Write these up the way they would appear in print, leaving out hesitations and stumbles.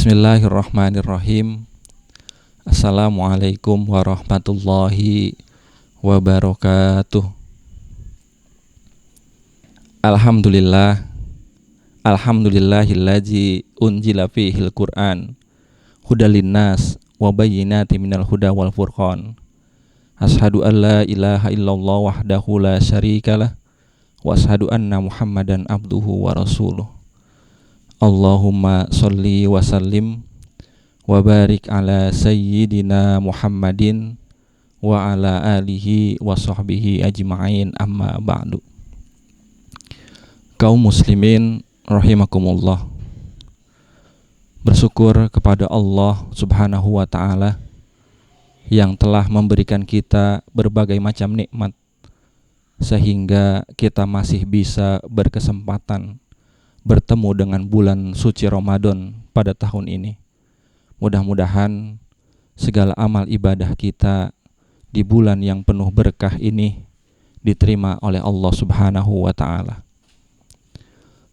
Bismillahirrahmanirrahim. Assalamualaikum warahmatullahi wabarakatuh. Alhamdulillahillazi unjila fihil Qur'an hudal linnas wa bayyinatin minal huda wal furqan. Ashhadu an la ilaha illallah wahdahu la syarikalah wa ashhadu anna Muhammadan abduhu wa rasuluh. Allahumma sholli wa sallim wa barik ala sayyidina Muhammadin wa ala alihi wa sahbihi ajma'in, amma ba'du. Kaum muslimin rahimakumullah, bersyukur kepada Allah subhanahu wa ta'ala yang telah memberikan kita berbagai macam nikmat sehingga kita masih bisa berkesempatan bertemu dengan bulan suci Ramadan pada tahun ini. Mudah-mudahan segala amal ibadah kita di bulan yang penuh berkah ini diterima oleh Allah subhanahu wa ta'ala.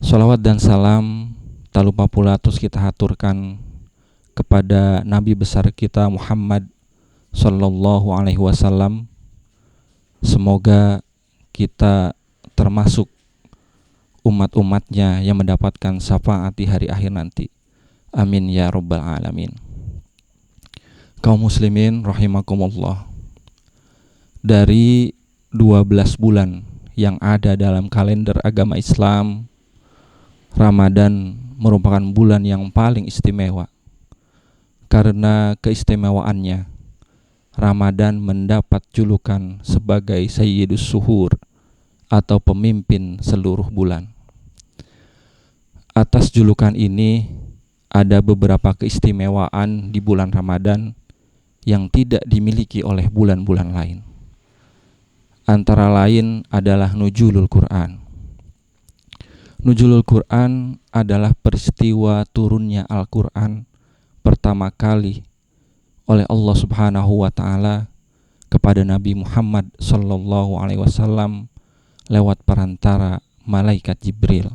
Shalawat dan salam tak lupa pula terus kita haturkan kepada Nabi besar kita Muhammad sallallahu alaihi wasallam. Semoga kita termasuk umat-umatnya yang mendapatkan syafaat di hari akhir nanti. Amin ya rabbal alamin. Kaum muslimin rahimakumullah, dari 12 bulan yang ada dalam kalender agama Islam, Ramadan merupakan bulan yang paling istimewa. Karena keistimewaannya, Ramadan mendapat julukan sebagai Sayyidus Suhur atau pemimpin seluruh bulan. Atas julukan ini ada beberapa keistimewaan di bulan Ramadan yang tidak dimiliki oleh bulan-bulan lain. Antara lain adalah nuzulul Quran. Nuzulul Quran adalah peristiwa turunnya Al-Quran pertama kali oleh Allah subhanahu wa ta'ala kepada Nabi Muhammad sallallahu alaihi wasallam lewat perantara malaikat Jibril.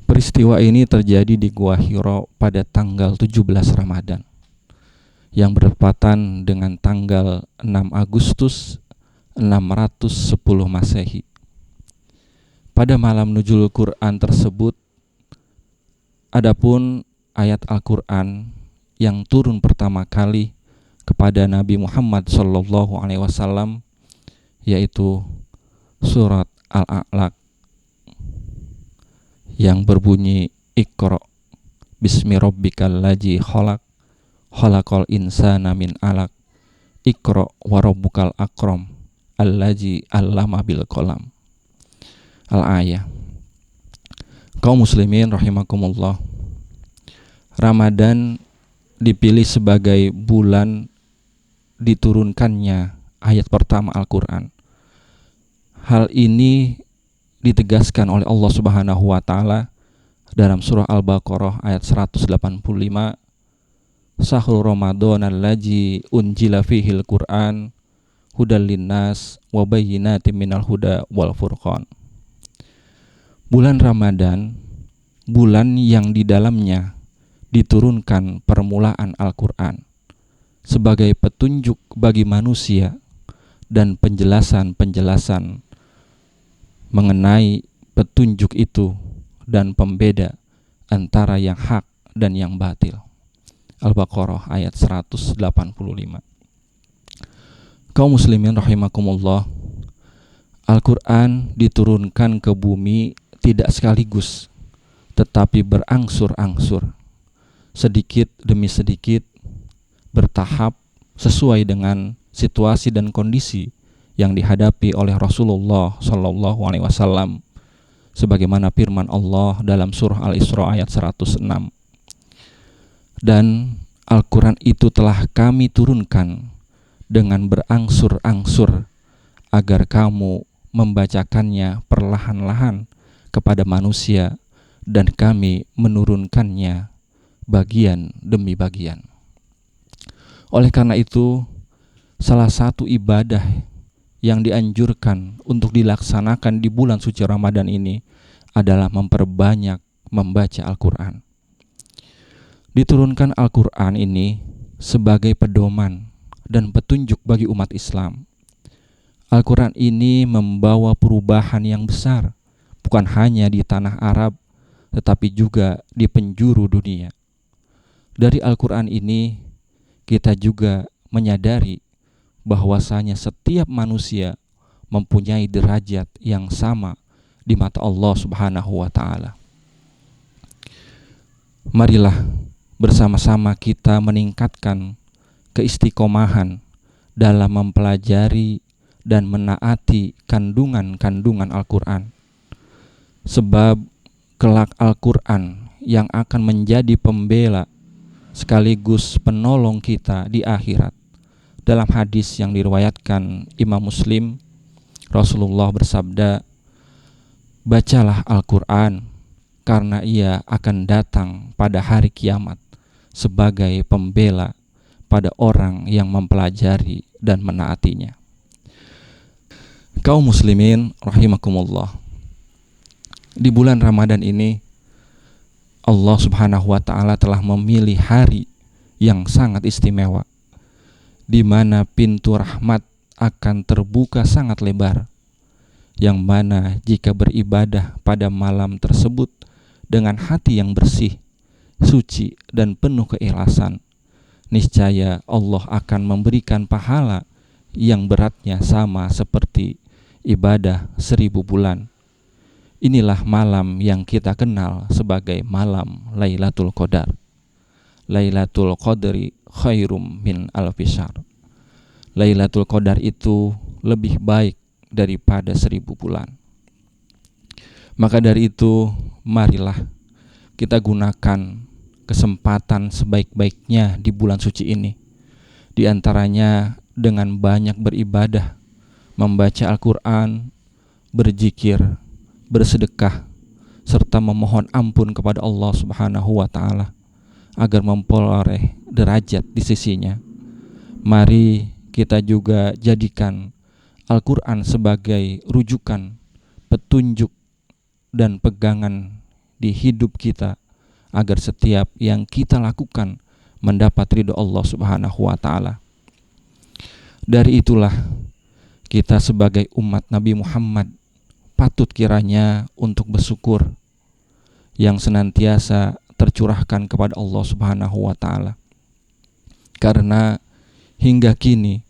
Peristiwa ini terjadi di Gua Hiro pada tanggal 17 Ramadan yang bertepatan dengan tanggal 6 Agustus 610 Masehi. Pada malam nuzul Quran tersebut, adapun ayat Al-Quran yang turun pertama kali kepada Nabi Muhammad sallallahu alaihi wasallam yaitu surat Al-A'laq yang berbunyi Iqra bismi rabbikal ladzi khalaq khalaqal insana min 'alaq Iqra wa rabbukal akram alladzi 'allama bil qalam. Al-ayah. Kaum muslimin rahimakumullah, Ramadan dipilih sebagai bulan diturunkannya ayat pertama Al-Quran. Hal ini ditegaskan oleh Allah subhanahu wa ta'ala dalam surah Al-Baqarah ayat 185. Syahrul Ramadan allazi unjila fihil Qur'an hudal linnas wa bayyinatin minal huda wal furqan. Bulan Ramadan, bulan yang di dalamnya diturunkan permulaan Al-Quran sebagai petunjuk bagi manusia dan penjelasan-penjelasan mengenai petunjuk itu dan pembeda antara yang hak dan yang batil. Al-Baqarah ayat 185. Kaum muslimin rahimakumullah, Al-Quran diturunkan ke bumi tidak sekaligus, tetapi berangsur-angsur, sedikit demi sedikit, bertahap sesuai dengan situasi dan kondisi yang dihadapi oleh Rasulullah sallallahu alaihi wasallam, sebagaimana firman Allah dalam surah Al-Isra ayat 106. Dan Al-Quran itu telah kami turunkan dengan berangsur-angsur agar kamu membacakannya perlahan-lahan kepada manusia, dan kami menurunkannya bagian demi bagian. Oleh karena itu, salah satu ibadah yang dianjurkan untuk dilaksanakan di bulan suci Ramadan ini adalah memperbanyak membaca Al-Quran. Diturunkan Al-Quran ini sebagai pedoman dan petunjuk bagi umat Islam. Al-Quran ini membawa perubahan yang besar, bukan hanya di tanah Arab, tetapi juga di penjuru dunia. Dari Al-Quran ini, kita juga menyadari bahwasanya setiap manusia mempunyai derajat yang sama di mata Allah Subhanahu wa Ta'ala. Marilah bersama-sama kita meningkatkan keistiqomahan dalam mempelajari dan menaati kandungan-kandungan Al-Quran. Sebab kelak Al-Quran yang akan menjadi pembela sekaligus penolong kita di akhirat. Dalam hadis yang diriwayatkan Imam Muslim, Rasulullah bersabda, "Bacalah Al-Quran karena ia akan datang pada hari kiamat sebagai pembela pada orang yang mempelajari dan menaatinya." Kaum muslimin rahimakumullah, di bulan Ramadan ini Allah Subhanahu wa Ta'ala telah memilih hari yang sangat istimewa, di mana pintu rahmat akan terbuka sangat lebar, yang mana jika beribadah pada malam tersebut dengan hati yang bersih, suci, dan penuh keikhlasan, niscaya Allah akan memberikan pahala yang beratnya sama seperti ibadah 1000 bulan. Inilah malam yang kita kenal sebagai malam Lailatul Qadar. Lailatul Qadri khairum min alfi syahr. Lailatul Qadar itu lebih baik daripada 1000 bulan. Maka dari itu, marilah kita gunakan kesempatan sebaik-baiknya di bulan suci ini. Di antaranya dengan banyak beribadah, membaca Al-Quran, berzikir, bersedekah, serta memohon ampun kepada Allah Subhanahu wa Ta'ala agar memperoleh derajat di sisinya. Mari kita juga jadikan Al-Quran sebagai rujukan, petunjuk, dan pegangan di hidup kita agar setiap yang kita lakukan mendapat ridho Allah Subhanahu wa Ta'ala. Dari itulah kita sebagai umat Nabi Muhammad patut kiranya untuk bersyukur yang senantiasa tercurahkan kepada Allah Subhanahu wa Ta'ala, karena hingga kini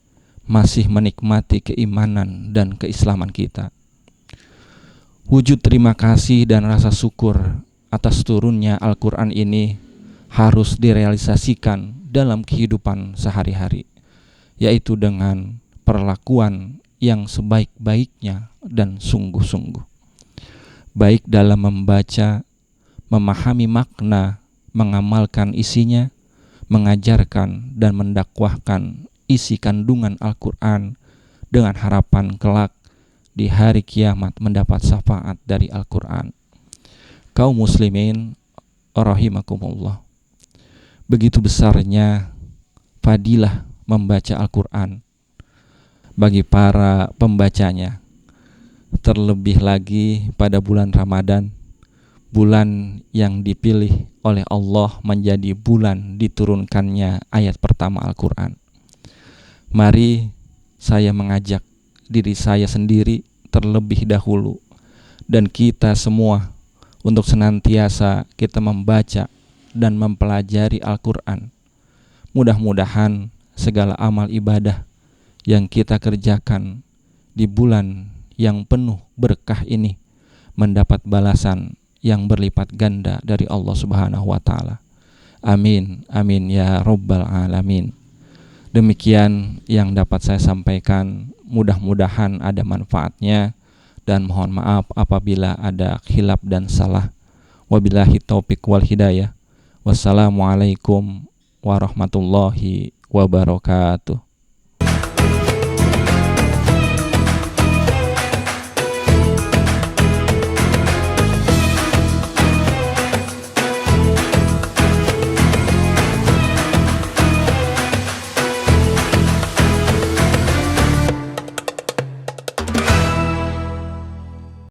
masih menikmati keimanan dan keislaman kita. Wujud terima kasih dan rasa syukur atas turunnya Al-Quran ini harus direalisasikan dalam kehidupan sehari-hari, yaitu dengan perlakuan yang sebaik-baiknya dan sungguh-sungguh, baik dalam membaca, memahami makna, mengamalkan isinya, mengajarkan dan mendakwahkan isi kandungan Al-Quran dengan harapan kelak di hari kiamat mendapat syafaat dari Al-Quran. Kaum muslimin rahimakumullah, begitu besarnya fadilah membaca Al-Quran bagi para pembacanya, terlebih lagi pada bulan Ramadan, bulan yang dipilih oleh Allah menjadi bulan diturunkannya ayat pertama Al-Quran. Mari saya mengajak diri saya sendiri terlebih dahulu dan kita semua untuk senantiasa kita membaca dan mempelajari Al-Quran. Mudah-mudahan segala amal ibadah yang kita kerjakan di bulan yang penuh berkah ini mendapat balasan yang berlipat ganda dari Allah Subhanahu wa Ta'ala. Amin, amin ya rabbal alamin. Demikian yang dapat saya sampaikan, mudah-mudahan ada manfaatnya, dan mohon maaf apabila ada khilaf dan salah. Wabillahi taufiq wal hidayah. Wassalamualaikum warahmatullahi wabarakatuh.